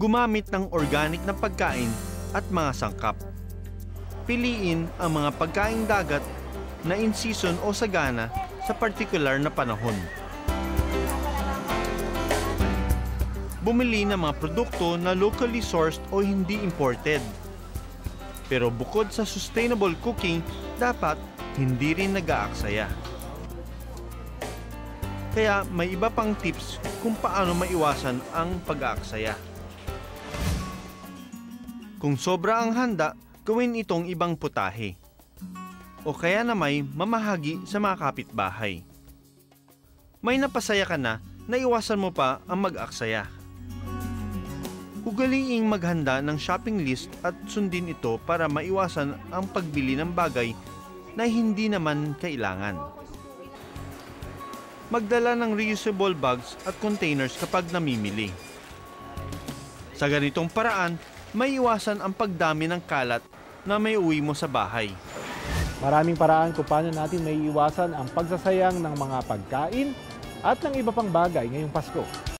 Gumamit ng organic na pagkain at mga sangkap. Piliin ang mga pagkaing dagat na in-season o sagana sa partikular na panahon. Bumili ng mga produkto na locally sourced o hindi imported. Pero bukod sa sustainable cooking, dapat hindi rin nag-aaksaya. Kaya may iba pang tips kung paano maiwasan ang pag-aaksaya. Kung sobra ang handa, gawin itong ibang putahe. O kaya na may mamahagi sa mga kapitbahay. May napasaya ka na, naiwasan mo pa ang mag-aksaya. Ugaliing maghanda ng shopping list at sundin ito para maiwasan ang pagbili ng bagay na hindi naman kailangan. Magdala ng reusable bags at containers kapag namimili. Sa ganitong paraan, may iwasan ang pagdami ng kalat na may uwi mo sa bahay. Maraming paraan kung paano natin may iwasan ang pagsasayang ng mga pagkain at ng iba pang bagay ngayong Pasko.